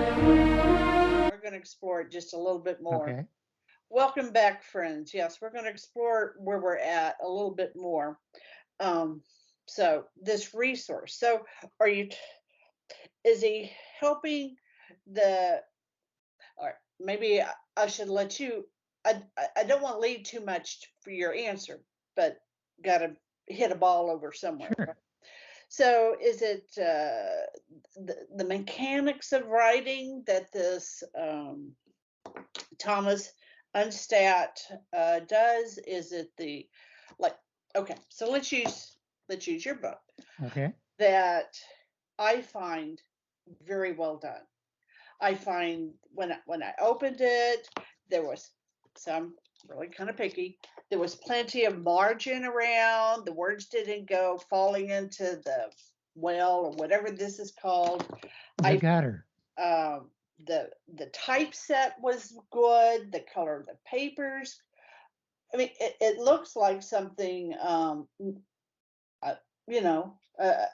We're going to explore it just a little bit more. Okay. Welcome back, friends. Yes, we're going to explore where we're at a little bit more. Um, so this resource. So, are you? Is he helping the? Or maybe I should let you. I don't want to lead too much for your answer, but got to hit a ball over somewhere. Sure. So, is it the mechanics of writing that this Thomas Unstadt does? Is it the like? Okay, so let's use your book Okay. that I find very well done. I find when I opened it, there was some really kind of picky. There was plenty of margin around. The words didn't go falling into the well or whatever this is called. The I gutter. um, the typeset was good. The color of the papers. I mean, it looks like something uh,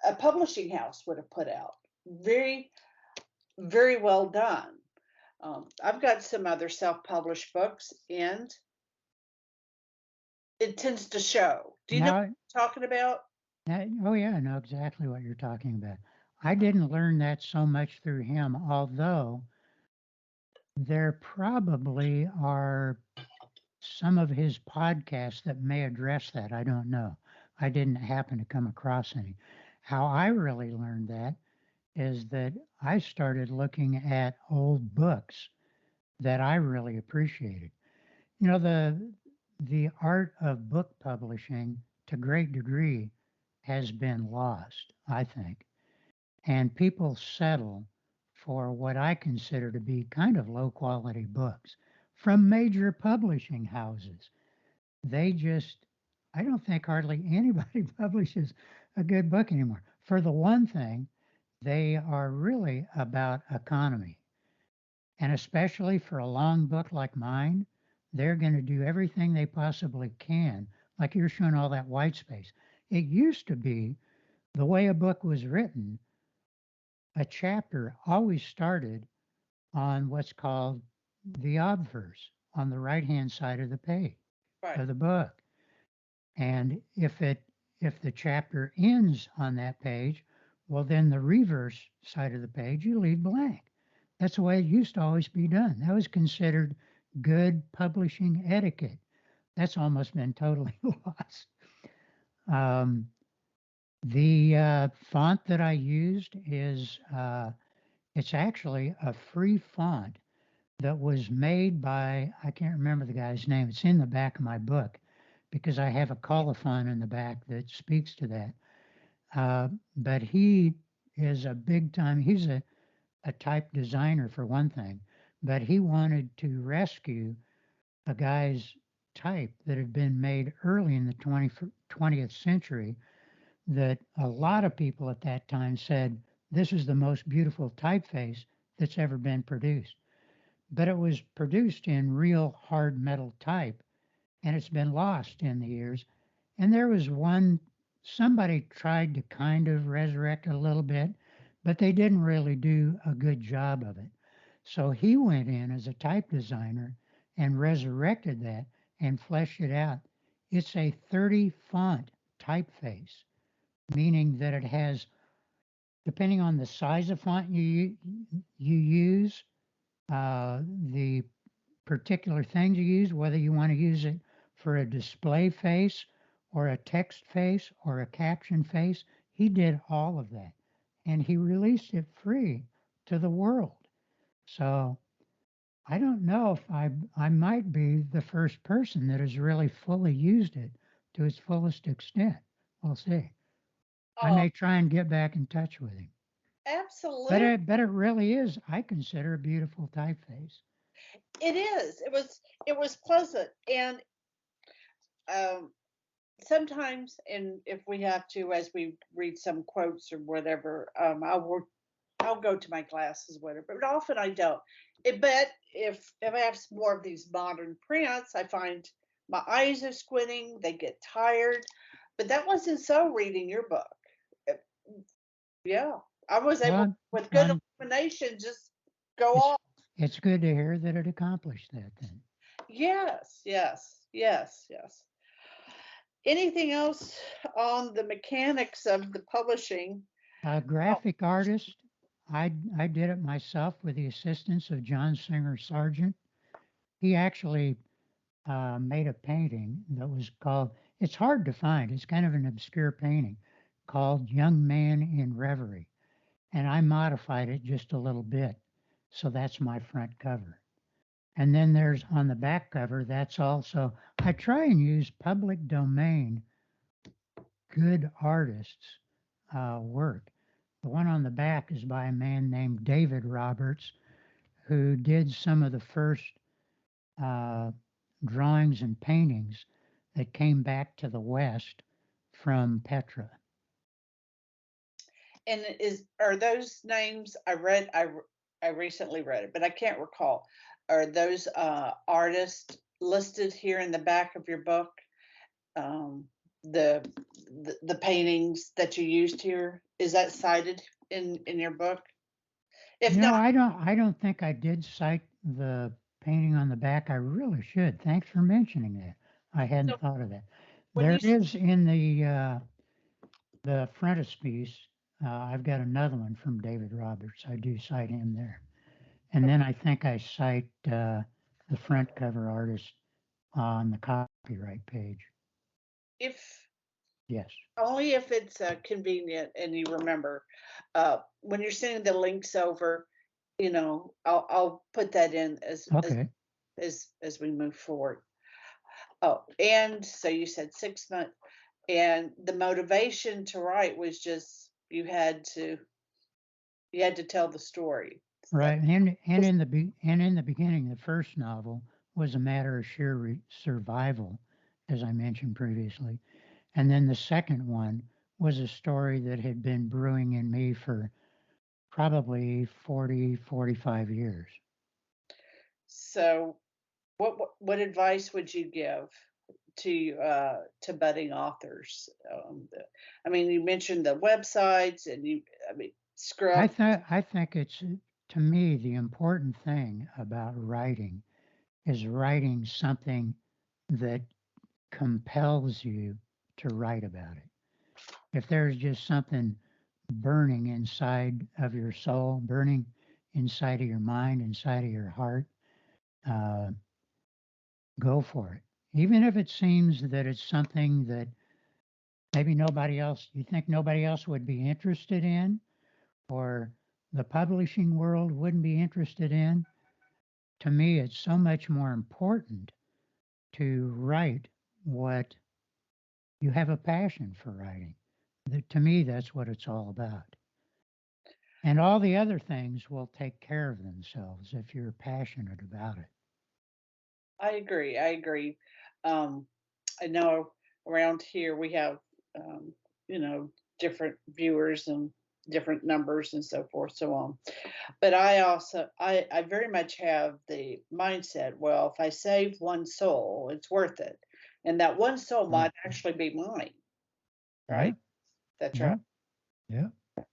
a publishing house would have put out. Very very well done. I've got some other self-published books, and it tends to show. Do you know Now, what I'm talking about? oh yeah, I know exactly what you're talking about. I didn't learn that so much through him, although there probably are some of his podcasts that may address that. I don't know. I didn't happen to come across any. How I really learned that is that I started looking at old books that I really appreciated. You know, the art of book publishing to great degree has been lost, I think. And people settle for what I consider to be kind of low quality books from major publishing houses. They just, I don't think hardly anybody publishes a good book anymore. For the one thing, they are really about economy. And especially for a long book like mine, they're going to do everything they possibly can. Like you're showing all that white space. It used to be the way a book was written, a chapter always started on what's called the obverse on the right hand side of the page Right. of the book. And if the chapter ends on that page, well then the reverse side of the page you leave blank. That's the way it used to always be done. That was considered good publishing etiquette. That's almost been totally lost. Um, the font that I used is it's actually a free font that was made by, I can't remember the guy's name. It's in the back of my book because I have a colophon in the back that speaks to that. But he is a big time, he's a type designer for one thing, but he wanted to rescue a guy's type that had been made early in the 20th century that a lot of people at that time said this is the most beautiful typeface that's ever been produced. But it was produced in real hard metal type and it's been lost in the years. And there was one, somebody tried to kind of resurrect it a little bit, but they didn't really do a good job of it. So he went in as a type designer and resurrected that and fleshed it out. It's a 30 font typeface, meaning that it has, depending on the size of font you use, the particular things you use, whether you want to use it for a display face or a text face or a caption face. He did all of that and he released it free to the world. So I don't know if I might be the first person that has really fully used it to its fullest extent. We'll see. I Oh, may try and get back in touch with him. absolutely. But it really is, I consider a beautiful typeface. It is. It was pleasant, and um, sometimes, and if we have to, as we read some quotes or whatever, I'll go to my classes, whatever. But often I don't. But if I have some more of these modern prints, I find my eyes are squinting, they get tired. But that wasn't so reading your book. Uh, Yeah, I was able, Well, with good I'm, illumination, just go it's off. it's good to hear that it accomplished that then. Yes, yes, yes, yes. Anything else on the mechanics of the publishing? A Oh, graphic artist, I did it myself with the assistance of John Singer Sargent. He actually made a painting that was called, it's hard to find, it's kind of an obscure painting called Young Man in Reverie. And I modified it just a little bit. So that's my front cover. And then there's on the back cover, that's also, I try and use public domain good artists' work. The one on the back is by a man named David Roberts, who did some of the first uh, drawings and paintings that came back to the West from Petra. and are those names I read? I recently read it, but I can't recall. Are those artists listed here in the back of your book? Um, the, the paintings that you used here, is that cited in your book? If You know, not, I don't think I did cite the painting on the back. I really should. Thanks for mentioning that. I so hadn't thought of that. when you There is in the frontispiece. I've got another one from David Roberts. I do cite him there, and then I think I cite the front cover artist on the copyright page. if Yes. only if it's convenient and you remember, when you're sending the links over, I'll put that in Okay. as we move forward. Oh, and so you said 6 months, and the motivation to write was just you had to tell the story. That Right. And was in the beginning, the first novel was a matter of sheer survival, as I mentioned previously. And then the second one was a story that had been brewing in me for probably 40, 45 years. so. What advice would you give to budding authors? I mean, you mentioned the websites, and I mean, scrub. I think it's to me the important thing about writing is writing something that compels you to write about it. If there's just something burning inside of your soul, burning inside of your mind, inside of your heart, uh, go for it. Even if it seems that it's something that maybe nobody else, you think nobody else would be interested in, or the publishing world wouldn't be interested in. To me, it's so much more important to write what you have a passion for writing. To me, that's what it's all about. And all the other things will take care of themselves if you're passionate about it. I agree. I agree. Um, I know around here we have, um, you know, different viewers and different numbers and so forth, so on. But I very much have the mindset, well, if I save one soul, it's worth it. And that one soul Right. might actually be mine, Yeah. right? That's right. Yeah. Yeah.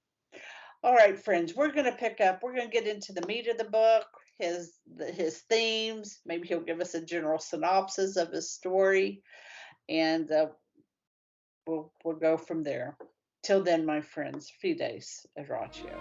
All right, friends, we're going to pick up. We're going to get into the meat of the book, his themes. Maybe he'll give us a general synopsis of his story, and we'll go from there. Till then, my friends, fides, Erratio.